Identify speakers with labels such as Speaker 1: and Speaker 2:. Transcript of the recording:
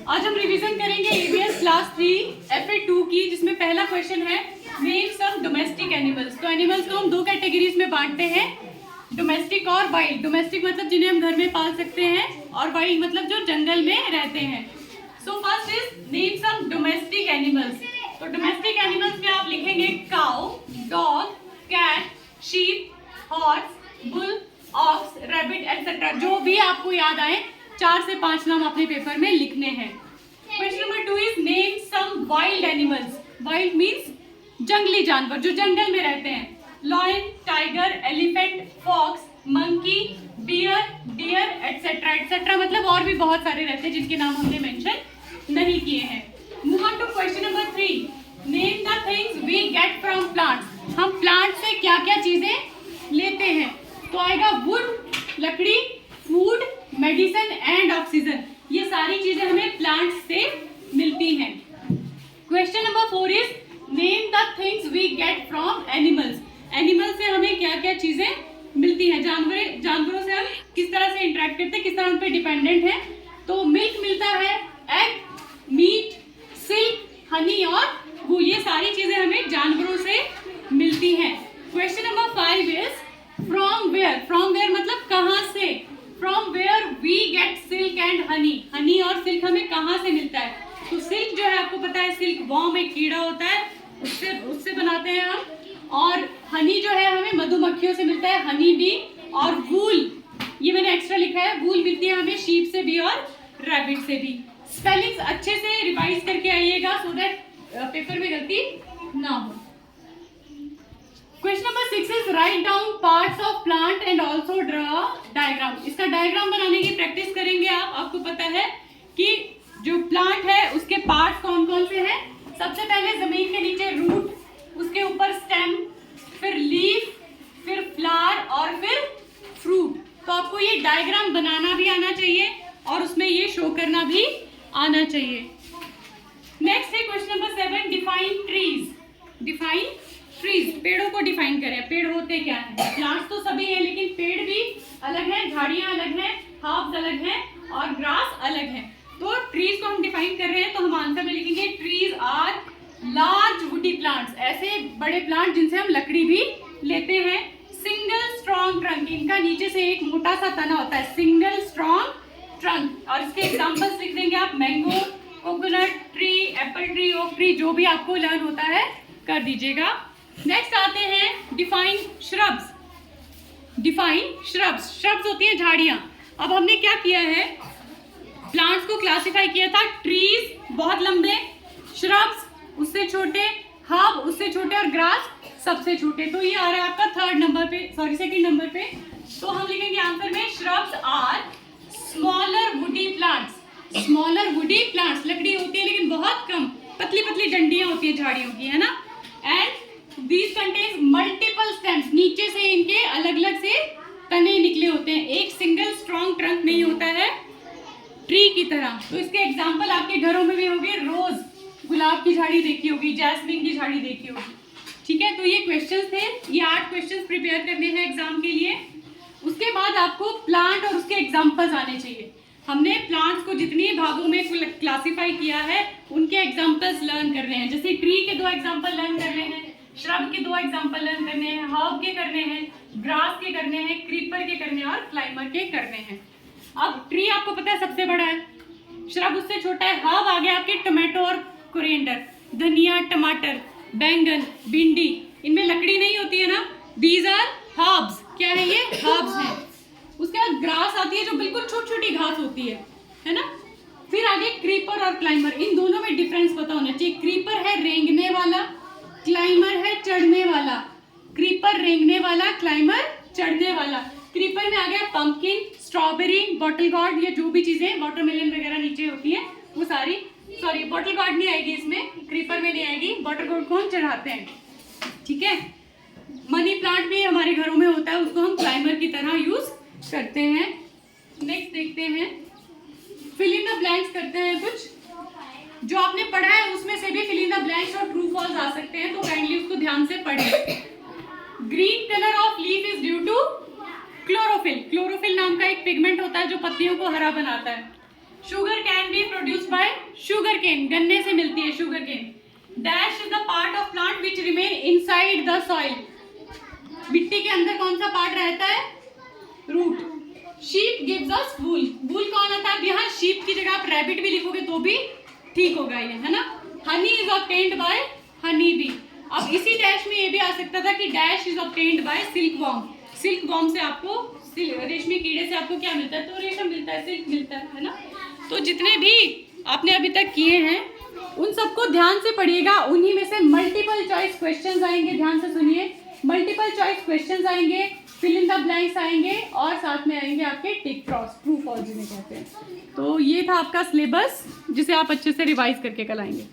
Speaker 1: आज हम रिवीजन करेंगे ईवीएस क्लास 3 FA 2 की, जिसमें पहला क्वेश्चन है नेम सम डोमेस्टिक एनिमल्स। तो एनिमल्स को हम दो कैटेगरीज में बांटते हैं, डोमेस्टिक और वाइल्ड। डोमेस्टिक मतलब जिन्हें हम घर में पाल सकते हैं, और वाइल्ड मतलब जो जंगल में रहते हैं। So first is name some domestic animals. तो डोमेस्टिक एनिमल्स में आप लिखेंगे cow, dog, cat, sheep, horse, bull, ox, rabbit etcetera. जो भी आपको याद आए 4 से 5 नाम अपने पेपर में लिखने हैं। Question number 2 is name some wild animals. Wild means जंगली जानवर जो जंगल में रहते हैं। Lion, tiger, elephant, fox, monkey, bear, deer etcetera etcetera. मतलब और भी बहुत सारे रहते हैं जिनके नाम हमने मेंशन नहीं किए हैं। Move on to question number 3। Name the things we get from plants. हम प्लांट से क्या क्या चीजें लेते हैं? तो आएगा वुड, लकड़ी, फूड, मेडिसिन एंड ऑक्सीजन। ये सारी चीजें हमें प्लांट्स से मिलती हैं। Question number 4 is name the things we get from animals. Animal से हमें क्या क्या चीजें मिलती हैं? जानवरों से हम किस तरह से इंटरेक्ट करते हैं, किस तरह उन पर डिपेंडेंट है। तो मिल्क मिलता है, एग, मीट, सिल्क, हनी और वूल। ये सारी चीजें हमें जानवरों से मिलती हैं। Question number 5 is from where. From where मतलब कहाँ से। From where we get silk and honey. Honey और सिल्क हमें कहाँ से मिलता है? तो सिल्क जो है आपको पता है, सिल्क वॉर्म एक कीड़ा होता है, उससे बनाते हैं हम। और हनी जो है हमें मधुमक्खियों से मिलता है, हनी बी। और वूल, ये मैंने एक्स्ट्रा लिखा है, वूल मिलती है हमें शीप से भी और रैबिट से भी। स्पेलिंग्स अच्छे से रिवाइज करके आइएगा सो दैट पेपर में गलती ना हो। Question number 6 is write down parts of plant and also draw diagram. इसका डायग्राम बनाने की प्रैक्टिस करेंगे आप। आपको पता है कि जो प्लांट है उसके पार्ट्स कौन कौन से हैं। सबसे पहले जमीन के नीचे रूट, उसके ऊपर स्टेम, फिर लीफ, फिर फ्लावर और फिर फ्रूट। तो आपको ये डायग्राम बनाना भी आना चाहिए और उसमें ये शो करना भी आना चाहिए। नेक्स्ट है question number 7, define trees. Define trees, पेड़ों को डिफाइन करें। पेड़ होते क्या हैं? प्लांट्स तो सभी हैं, लेकिन पेड़ भी अलग हैं, झाड़ियां अलग हैं, हर्ब्स अलग हैं और ग्रास अलग हैं। तो ट्रीज को हम डिफाइन कर रहे हैं, तो हम आंसर में लिखेंगे trees are large woody plants. ऐसे बड़े प्लांट जिनसे हम लकड़ी भी लेते हैं। सिंगल स्ट्रॉन्ग ट्रंक, इनका नीचे से एक मोटा सा तना होता है, सिंगल स्ट्रॉन्ग ट्रंक। और इसके एग्जांपल्स लिख देंगे आप, mango, coconut tree, Apple tree, oak tree, जो भी आपको लर्न होता है कर दीजिएगा। नेक्स्ट आते हैं define shrubs. Define shrubs, shrubs होती है झाड़ियां। अब हमने क्या किया है, प्लांट्स को क्लासिफाई किया था, ट्रीज बहुत लंबे, श्रब्स उससे छोटे, हर्ब उससे छोटे और ग्रास सबसे छोटे। तो ये आ रहा है आपका सेकंड नंबर पे। तो हम लिखेंगे आंसर में shrubs are smaller woody plants. Smaller woody plants, लकड़ी होती है लेकिन बहुत कम, पतली पतली डंडियां होती है झाड़ियों की, है ना। And these contains multiple stems, नीचे से इनके अलग अलग से तने निकले होते हैं, एक सिंगल स्ट्रॉन्ग ट्रंक नहीं होता है ट्री की तरह। तो इसके एग्जाम्पल आपके घरों में भी होंगे, रोज, गुलाब की झाड़ी देखी होगी, जैस्मिन की झाड़ी देखी होगी। ठीक है, तो ये क्वेश्चंस थे, ये 8 क्वेश्चंस प्रिपेयर करने हैं एग्जाम के लिए। उसके बाद आपको प्लांट और उसके एग्जाम्पल्स आने चाहिए। हमने प्लांट्स को जितने भागों में क्लासिफाई किया है उनके एग्जाम्पल्स लर्न कर रहे हैं। जैसे ट्री के 2 एग्जाम्पल लर्न करने हैं, श्रब के 2 एग्जाम्पल लर्न करने हैं, हर्ब के करने हैं, ग्रास के करने हैं, क्रीपर के करने हैं और क्लाइंबर के करने हैं। अब ट्री आपको पता है सबसे बड़ा है, श्रब उससे छोटा है, हर्ब आ गया आपके टोमेटो और कोरिएंडर, धनिया, टमाटर, बैंगन, भिंडी, इनमें लकड़ी नहीं होती है ना, दीज आर हर्ब्स। क्या है ये? हर्ब्स हैं। उसके बाद ग्रास आती है जो बिल्कुल छोटी छोटी घास होती है ना। फिर आगे क्रीपर और क्लाइंबर, इन दोनों में डिफरेंस पता होना चाहिए। क्रीपर है रेंगने वाला, क्लाइंबर है चढ़ने वाला। क्रीपर रेंगने वाला, क्लाइंबर चढ़ने वाला। क्रीपर में आ गया पंपकिन, स्ट्रॉबेरी, बॉटल गॉर्ड, ये जो भी चीजें वाटरमेलन वगैरह नीचे होती है वो सारी, सॉरी बॉटल गॉर्ड नहीं आएगी इसमें, क्रीपर में नहीं आएगी, बॉटल गॉर्ड को हम चढ़ाते हैं। ठीक है, मनी प्लांट भी हमारे घरों में होता है, उसको हम क्लाइंबर की तरह यूज करते हैं। नेक्स्ट देखते हैं, फिल इन द ब्लैंक्स करते हैं। कुछ जो आपने पढ़ा है उसमें से भी फिल इन द ब्लैंक्स और ट्रू फॉल्स आ सकते हैं, तो काइंडली उसको ध्यान से पढ़ें। Green colour of leaf is due to chlorophyll. Chlorophyll नाम का एक पिगमेंट होता है जो पत्तियों को हरा बनाता है। Sugar can be produced by sugar cane, गन्ने से मिलती है sugar cane. Dash is the part of plant which remain inside the soil, मिट्टी के अंदर कौन सा पार्ट रहता है? Root. Sheep gives us wool, wool कौन आता है? यहाँ शीप की जगह आप रैबिट भी लिखोगे तो भी ठीक होगा ये, है ना। Honey is obtained by honey bee. अब इसी डैश में ये भी आ सकता था कि dash is obtained by silk worm, silk worm से आपको रेशमी कीड़े से आपको क्या मिलता है? तो रेशम मिलता है, सिल्क मिलता है ना। तो जितने भी आपने अभी तक किए हैं उन सबको ध्यान से पढ़िएगा, उन्हीं में से मल्टीपल चॉइस क्वेश्चंस आएंगे, ध्यान से सुनिए। मल्टीपल चॉइस क्वेश्चंस आएंगे, फिल इन द ब्लैंक्स आएंगे और साथ में आएंगे आपके टिक क्रॉस, ट्रू फॉल्स जिन्हें कहते हैं। तो ये था आपका सिलेबस जिसे आप अच्छे से रिवाइज करके कल आएंगे।